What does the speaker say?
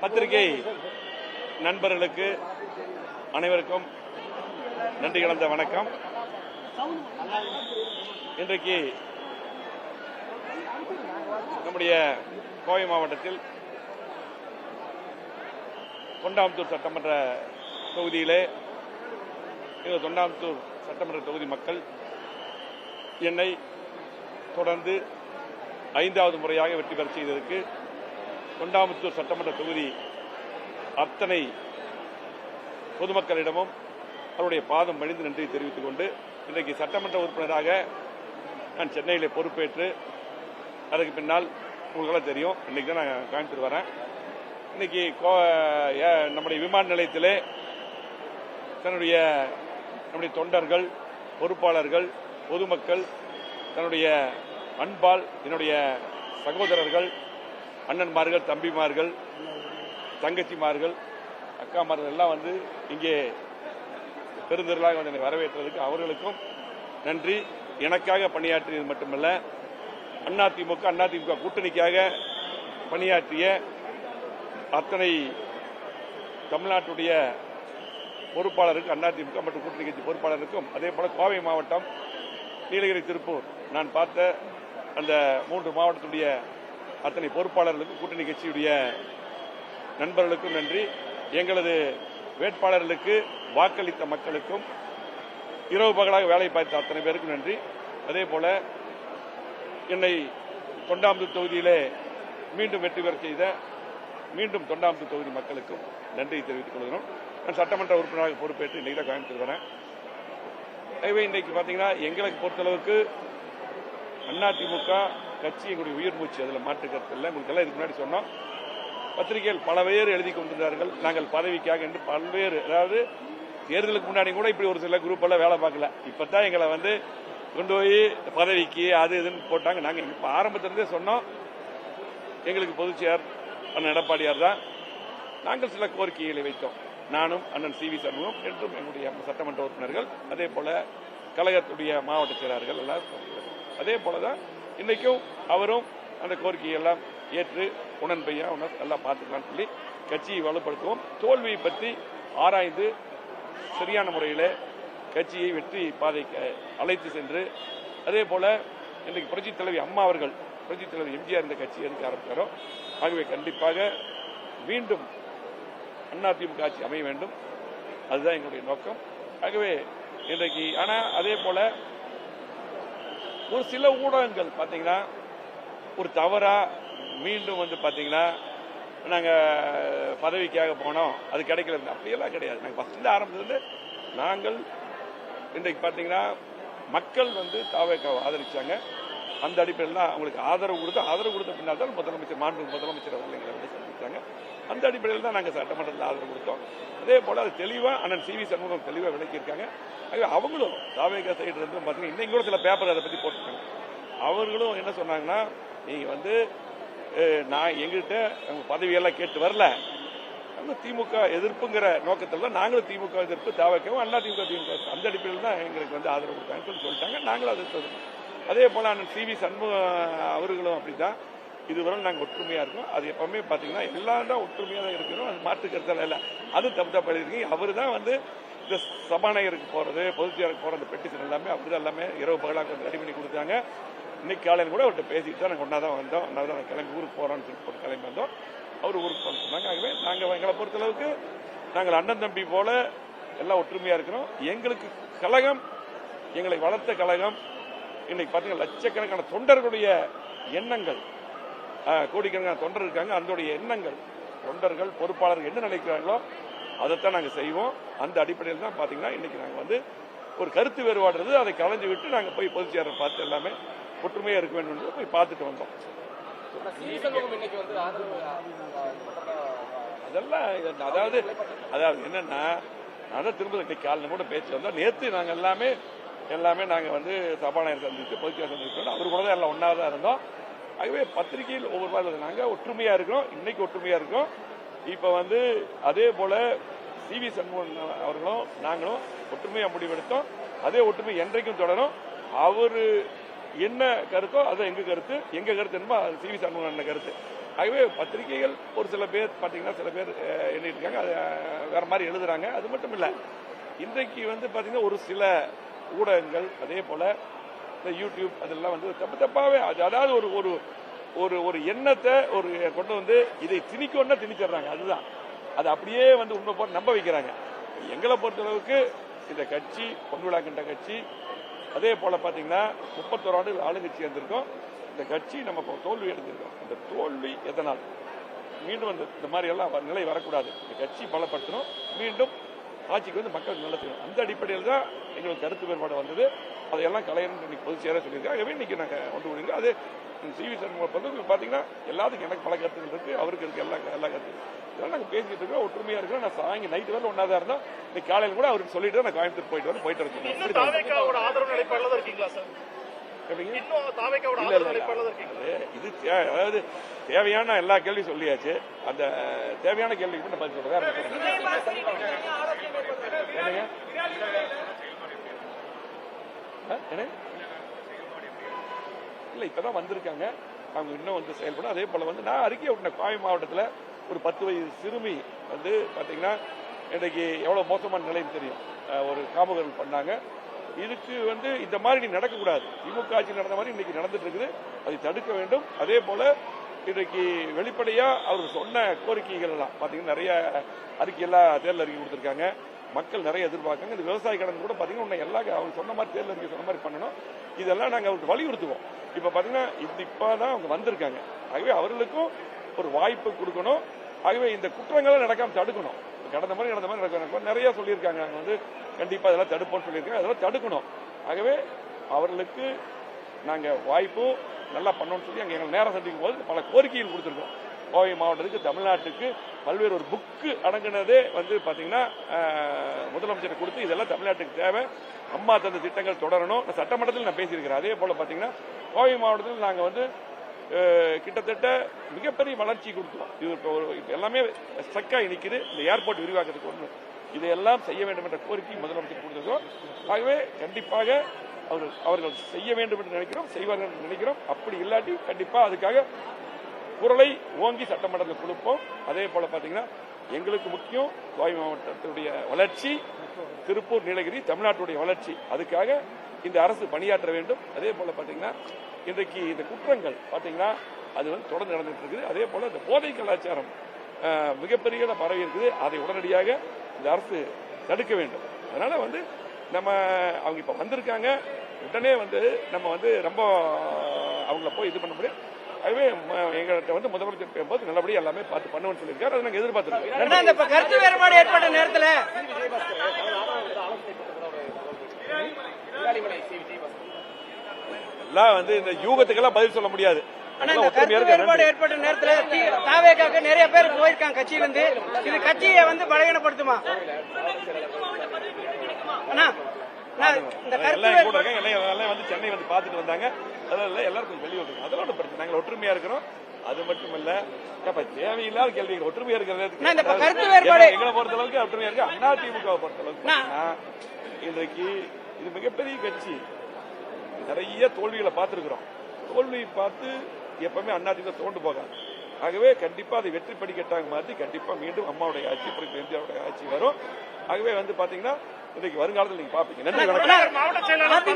பத்திரிகை நண்பர்களுக்கு அனைவருக்கும் நன்றி கலந்த வணக்கம். இன்றைக்கு நம்முடைய கோவை மாவட்டத்தில் தொண்டாமுத்தூர் சட்டமன்ற தொகுதியிலே தொண்டாமுத்தூர் சட்டமன்ற தொகுதி மக்கள் என்னை தொடர்ந்து 5வது முறையாக வெற்றி பெற செய்ததற்கு தொண்டாமுத்தூர் சட்டமன்ற தொகுதி அத்தனை பொதுமக்களிடமும் அவருடைய பாதம் பணிந்து நன்றி தெரிவித்துக் கொண்டு இன்றைக்கு சட்டமன்ற உறுப்பினராக நான் சென்னையிலே பொறுப்பேற்று அதுக்கு பின்னால் உங்களுக்கெல்லாம் தெரியும், இன்னைக்கு தான் நான் கோயம்புத்தூர் வரேன். இன்னைக்கு நம்முடைய விமான நிலையத்திலே நம்முடைய தொண்டர்கள், பொறுப்பாளர்கள், பொதுமக்கள் தன்னுடைய அன்பால் என்னுடைய சகோதரர்கள், அண்ணன்மார்கள், தம்பிமார்கள், தங்கச்சிமார்கள், அக்காமார்கள் எல்லாம் வந்து இங்கே பெருந்திரளாக வந்து என்னை வரவேற்றதுக்கு அவர்களுக்கும் நன்றி. எனக்காக பணியாற்றியது மட்டுமல்ல, அதிமுக கூட்டணிக்காக பணியாற்றிய அத்தனை தமிழ்நாட்டுடைய பொறுப்பாளருக்கு, அதிமுக மற்றும் கூட்டணி கட்சி பொறுப்பாளருக்கும், அதே போல கோவை மாவட்டம், நீலகிரி, திருப்பூர் நான் பார்த்த அந்த 3 மாவட்டத்துடைய அத்தனை பொறுப்பாளர்களுக்கும் கூட்டணி கட்சியுடைய நண்பர்களுக்கும் நன்றி. எங்களது வேட்பாளர்களுக்கு வாக்களித்த மக்களுக்கும், இரவு பகலாக வேலை பார்த்த அத்தனை பேருக்கும் நன்றி. அதே போல என்னை தொண்டாமுத்தூர் தொகுதியிலே மீண்டும் வெற்றி பெற செய்த மீண்டும் தொண்டாமுத்தூர் தொகுதி மக்களுக்கும் நன்றி தெரிவித்துக் கொள்கிறோம். நான் சட்டமன்ற உறுப்பினராக பொறுப்பேற்று இன்னைக்கு தான் கோயம்புத்தூர் வரேன். எனவே இன்றைக்கு பார்த்தீங்கன்னா எங்களுக்கு பொறுத்தளவுக்கு அதிமுக கட்சி எங்களுடைய உயிர் மூச்சு, அதில் மாற்று கருத்து இல்லை. உங்களுக்கு எல்லாம் இதுக்கு முன்னாடி சொன்னோம். பத்திரிகைகள் பல பேர் எழுதி கொண்டிருந்தார்கள் நாங்கள் பதவிக்காக என்று பல்வேறு, அதாவது தேர்தலுக்கு முன்னாடி கூட இப்படி ஒரு சில குரூப் எல்லாம் வேலை பார்க்கல. இப்பதான் எங்களை வந்து கொண்டு போய் பதவிக்கு அது இதுன்னு போட்டாங்க. நாங்கள் இப்ப ஆரம்பத்திலிருந்தே சொன்னோம், எங்களுக்கு பொதுச்செயலர் அண்ணன் எடப்பாடியார் தான். நாங்கள் சில கோரிக்கைகளை வைத்தோம். நானும் அண்ணன் சி.வி. சண்முகம் என்றும் எங்களுடைய சட்டமன்ற உறுப்பினர்கள், அதே போல கழகத்துடைய மாவட்ட செயலாளர்கள் எல்லாம். அதே போலதான் இன்னைக்கும் அவரும் அந்த கோரிக்கையெல்லாம் ஏற்று உடன்பையா எல்லாம் பார்த்துக்கலாம்னு சொல்லி கட்சியை வலுப்படுத்துவோம். தோல்வியை பற்றி ஆராய்ந்து சரியான முறையில் கட்சியை வெற்றி பாதைக்கு அழைத்து சென்று, அதே போல இன்றைக்கு புரட்சித் தலைவி அம்மா அவர்கள், புரட்சித் தலைவி எம்ஜிஆர் இந்த கட்சி எதுக்கு ஆரம்பித்தாரோ, ஆகவே கண்டிப்பாக மீண்டும் அதிமுக ஆட்சி அமைய வேண்டும். அதுதான் எங்களுடைய நோக்கம். ஆகவே இன்றைக்கு ஆனால் அதே போல ஒரு சில ஊடகங்கள் பார்த்தீங்கன்னா ஒரு தவறா மீண்டும் வந்து பார்த்தீங்கன்னா நாங்கள் பதவிக்காக போனோம், அது கிடைக்கல, அப்படியெல்லாம் கிடையாது. நாங்கள் ஃபர்ஸ்ட்ல ஆரம்பத்திலிருந்து நாங்கள் இன்றைக்கு பார்த்தீங்கன்னா மக்கள் வந்து தாவேக்காவை ஆதரிச்சாங்க. அந்த அடிப்படையில் தான் அவங்களுக்கு ஆதரவு கொடுத்த பின்னால் தான் முதலமைச்சர் அவர்கள் எங்களை வந்து சந்தித்தாங்க. அந்த அடிப்படையில் தான் நாங்கள் சட்டமன்றத்தில் ஆதரவு கொடுத்தோம். அதே போல அது தெளிவாக அண்ணன் சி.வி. சண்முகம் தெளிவாக விளக்கியிருக்காங்க. அவங்களும் தாவேக்கா சைடு இருந்து பார்த்தீங்கன்னா இன்னைக்கு கூட சில பேப்பர் அதை பற்றி போட்டிருக்காங்க. அவர்களும் என்ன சொன்னாங்கன்னா, நீங்க வந்து நான் எங்கிட்ட பதவியெல்லாம் கேட்டு வரல, திமுக எதிர்ப்புங்கிற நோக்கத்தில் தான் நாங்களும் திமுக எதிர்ப்பு, தாவேக்காவும் அதிமுக அந்த அடிப்படையில் தான் எங்களுக்கு வந்து ஆதரவு கொடுத்தாங்கன்னு சொல்லிட்டாங்க. நாங்களும் அதை. அதே போல அண்ணன் சி.வி. சண்முகம் அவர்களும் அப்படிதான். இதுவரை நாங்கள் ஒற்றுமையா இருக்கோம். அது எப்பவுமே பாத்தீங்கன்னா எல்லாரும் தான் ஒற்றுமையா தான் இருக்கணும். அது மாற்று கருத்தால இல்ல, அது தப்பு எழுதிருக்கீங்க. அவரு தான் வந்து இந்த சபாநாயகருக்கு போறது, பொதுச்செயலருக்கு போற அந்த பெட்டிஷன் எல்லாமே அப்படிதான் எல்லாமே இரவு பகலாக கொஞ்சம் ரெடி பண்ணி கொடுத்தாங்க. இன்னைக்கு காலையில் கூட அவர்கிட்ட பேசிட்டு தான் நாங்கள் ஒன்னாதான் வந்தோம். ஒன்னாதான் கிளம்பி ஊருக்கு போறோம்னு சொல்லி கிளம்பி வந்தோம். அவர் ஊருக்கு போன சொன்னாங்க. ஆகவே நாங்கள் எங்களை பொறுத்தளவுக்கு நாங்கள் அண்ணன் தம்பி போல எல்லாம் ஒற்றுமையா இருக்கிறோம். எங்களுக்கு கழகம், எங்களை வளர்த்த கழகம், இன்னைக்கு பாத்தீங்கன்னா லட்சக்கணக்கான தொண்டர்களுடைய எண்ணங்கள், கோடிக்கணக்கான தொண்டர் இருக்காங்க. அதனுடைய எண்ணங்கள், தொண்டர்கள், பொறுப்பாளர்கள் என்ன நினைக்கிறாங்களோ அதைத்தான் நாங்கள் செய்வோம். அந்த அடிப்படையில் தான் பாத்தீங்கன்னா இன்னைக்கு நாங்கள் வந்து ஒரு கருத்து வேறுபாடுறது, அதை கலைஞ்சு விட்டு நாங்கள் போய் பொதுச்செயலரை பார்த்து எல்லாமே ஒற்றுமையா இருக்க வேண்டும் போய் பார்த்துட்டு வந்தோம். அதெல்லாம் அதாவது என்னன்னா, அதான் திரும்ப காலையில் கூட பேச்சு வந்தோம். நேற்று நாங்கள் எல்லாமே நாங்கள் வந்து சபாநாயகர் சந்திச்சு பொதுச்செயலர் சந்திச்சோம். அவரு கூட தான் எல்லாம் ஒன்னா தான் இருந்தோம். ஆகவே பத்திரிகையில் ஒவ்வொரு வாரம் நாங்கள் ஒற்றுமையா இருக்கிறோம். இன்னைக்கு ஒற்றுமையா இருக்கோம். இப்ப வந்து அதே போல சி.வி. சண்முகம் அவர்களும் நாங்களும் ஒற்றுமையா முடிவெடுத்தோம். அதே ஒற்றுமை என்றைக்கும் தொடரும். அவரு என்ன கருத்தோ அது எங்க கருத்து, என்னமோ சி.வி. சண்முகம் கருத்து. ஆகவே பத்திரிகைகள் ஒரு சில பேர் பார்த்தீங்கன்னா சில பேர் எண்ணிட்டு இருக்காங்க, அது வேற மாதிரி எழுதுறாங்க. அது மட்டும் இல்லை, இன்றைக்கு வந்து பார்த்தீங்கன்னா ஒரு சில ஊடகங்கள் அதே போல இந்த யூடியூப் அதெல்லாம் வந்து தப்பாவே அதாவது ஒரு ஒரு ஒரு ஒரு எண்ணத்தை ஒரு கொண்டு வந்து இதை திணிக்கணும்னா திணிச்சிடுறாங்க. அதுதான் அது அப்படியே வந்து உண்மை போட்டு நம்ப வைக்கிறாங்க. எங்களை பொறுத்தளவுக்கு இந்த கட்சி பொன்விழா கண்ட கட்சி, அதே போல பார்த்தீங்கன்னா 31 ஆண்டு ஆளுங்கட்சி இருந்திருக்கோம். இந்த கட்சி நம்ம இப்போ தோல்வி அடைஞ்சிருக்கோம். இந்த தோல்வி எதனால் மீண்டும் இந்த மாதிரி எல்லாம் நிலை வரக்கூடாது. இந்த கட்சி பலப்படுத்தணும், மீண்டும் ஆட்சிக்கு வந்து மக்களுக்கு நல்ல செய்யணும். அந்த அடிப்படையில் தான் எங்களுக்கு கருத்து வேறுபாடு வந்தது. அதையெல்லாம் கலைஞர் இன்னைக்கு பொதுச் செயலர் சொல்லியிருக்காங்க. ஆகவே இன்னைக்கு நாங்கள் கொண்டு விடுங்க. அது சிவி சண்முகம் பார்த்தீங்கன்னா எல்லாத்துக்கும் எனக்கு பல கருத்துகள் இருக்கு, அவருக்கு இருக்கு எல்லா கருத்து. இதெல்லாம் நாங்கள் பேசிட்டு இருக்கோம், ஒற்றுமையா இருக்கிறோம். நான் சாயங்க நைட்டு வரல ஒன்னாதான் இருந்தோம். இன்னைக்கு காலையில் கூட அவருக்கு சொல்லிட்டு நான் கோயம்புத்தூர் போயிட்டு இருக்கேன். இது அதாவது தேவையான எல்லா கேள்வியும் சொல்லியாச்சு. அந்த தேவையான கேள்விக்கு மட்டும் பதில் சொல்றேன். இல்ல இப்பதான் வந்திருக்காங்க, அவங்க இன்னும் வந்து செயல்படும். அதே போல வந்து நான் அறிக்கை விட்டேன், கோவை மாவட்டத்தில் ஒரு 10 வயது சிறுமி வந்து பாத்தீங்கன்னா இன்னைக்கு எவ்வளவு மோசமான நிலைன்னு தெரியும். ஒரு காமகர்கள் பண்ணாங்க. இதுக்கு வந்து இந்த மாதிரி நடக்கக்கூடாது. திமுக ஆட்சி நடந்த மாதிரி இன்னைக்கு நடந்துட்டு இருக்குது. அதை தடுக்க வேண்டும். அதே போல இன்றைக்கு வெளிப்படையா அவர் சொன்ன கோரிக்கைகள் எல்லாம் பாத்தீங்கன்னா நிறைய அறிக்கையெல்லாம் தேர்தல் அறிக்கை கொடுத்திருக்காங்க. மக்கள் நிறைய எதிர்பார்க்காங்க. இந்த விவசாய கடன் கூட பாத்தீங்கன்னா அவங்க சொன்ன மாதிரி தேர்தல் அறிக்கை சொன்ன மாதிரி பண்ணணும். இதெல்லாம் நாங்க அவருக்கு வலியுறுத்துவோம். இப்ப பாத்தீங்கன்னா இப்பதான் அவங்க வந்திருக்காங்க. ஆகவே அவர்களுக்கும் ஒரு வாய்ப்பு கொடுக்கணும். ஆகவே இந்த குற்றங்களை நடக்காம தடுக்கணும். கடந்த மாதிரி நடக்கணும். நிறைய சொல்லியிருக்காங்க, நாங்கள் வந்து கண்டிப்பா இதெல்லாம் தடுப்போம்னு சொல்லியிருக்காங்க. அதெல்லாம் தடுக்கணும். ஆகவே அவர்களுக்கு நாங்கள் வாய்ப்பும் நல்லா பண்ணணும்னு சொல்லி அங்கே எங்கள் நேரம் சந்திக்கும் போது பல கோரிக்கைகள் கொடுத்துருக்கோம். கோவை மாவட்டத்துக்கு தமிழ்நாட்டுக்கு பல்வேறு ஒரு புக்கு அடங்கினதே வந்து பார்த்தீங்கன்னா முதலமைச்சர் கொடுத்து இதெல்லாம் தமிழ்நாட்டுக்கு தேவை, அம்மா தந்த திட்டங்கள் தொடரணும். சட்டமன்றத்தில் நான் பேசியிருக்கிறேன். அதே போல பார்த்தீங்கன்னா கோவை மாவட்டத்தில் நாங்கள் வந்து கிட்டத்தட்ட மிகப்பெரிய வளர்ச்சி கொடுக்கிறோம். இது இப்போ எல்லாமே ஸ்ட்ரக்காகி நிற்குது. இந்த ஏர்போர்ட் விரிவாக்கத்துக்கு ஒன்று இதையெல்லாம் செய்ய வேண்டும் என்ற கோரிக்கை முதலமைச்சர் கொடுத்திருக்கோம். ஆகவே கண்டிப்பாக அவர்கள் செய்ய வேண்டும் என்று நினைக்கிறோம், செய்வார்கள் என்று நினைக்கிறோம். அப்படி இல்லாட்டி கண்டிப்பா அதுக்காக குரலை ஓங்கி சட்டமன்றத்தில் கொடுப்போம். அதே போல பாத்தீங்கன்னா எங்களுக்கு முக்கியம் கோவை மாவட்டத்துடைய வளர்ச்சி, திருப்பூர் நீலகிரி தமிழ்நாட்டுடைய வளர்ச்சி. அதுக்காக இந்த அரசு பணியாற்ற வேண்டும். அதே போல பாத்தீங்கன்னா இன்றைக்கு இந்த குற்றங்கள் பாத்தீங்கன்னா அது வந்து தொடர்ந்து நடந்துட்டு இருக்குது. அதே போல இந்த போதை கலாச்சாரம் மிகப்பெரிய பரவி இருக்குது. அதை உடனடியாக இந்த அரசு தடுக்க வேண்டும். அதனால வந்து நம்ம அவங்க இப்ப வந்திருக்காங்க, உடனே வந்து நம்ம வந்து ரொம்ப அவங்கள போய் இது பண்ண முடியும். ஆகவே எங்கள்கிட்ட வந்து முதலமைச்சர் பேசும்போது நல்லபடியா எல்லாமே பார்த்து பண்ணுவோம்னு சொல்லியிருக்காரு. அதை நாங்கள் எதிர்பார்த்திருக்கோம். கருத்து வேறுபாடு ஏற்பட்ட நேரத்தில் எல்லாம் வந்து இந்த யூகத்துக்கெல்லாம் பதில் சொல்ல முடியாது. ஏற்பட்ட நேரத்தில் தாவேக்காக நிறைய பேர் போயிருக்காங்க கட்சியிலிருந்து. இது கட்சியை வந்து பலகீனப்படுத்துமா? வந்து சென்னை வந்து பார்த்துட்டு வந்தாங்க. அதெல்லாம் எல்லாருக்கும் வெளியே வந்துருக்கும். அதெல்லாம் ஒரு பிரச்சனை. நாங்கள் ஒற்றுமையா இருக்கிறோம். அது மட்டும் இல்ல, தேவையில்லாத கேள்விகள் ஒற்றுமையா இருக்கிறது எங்களை பொறுத்தளவுக்கு ஒற்றுமையா இருக்கு. அதிமுக பொறுத்தளவுக்கு இன்றைக்கு இது மிகப்பெரிய கட்சி. நிறைய தோல்விகளை பார்த்திருக்கிறோம். தோல்வி பார்த்து எப்பவுமே அதிமுக தோண்டு போகாது. ஆகவே கண்டிப்பா அதை வெற்றி படிக்கட்டாக மாற்றி கண்டிப்பா மீண்டும் அம்மாவுடைய ஆட்சி, எம்ஜிஆருடைய ஆட்சி வரும். ஆகவே வந்து பாத்தீங்கன்னா இன்றைக்கு வருங்காலத்தில் நீங்க பாப்பீங்க. நன்றி, வணக்கம்.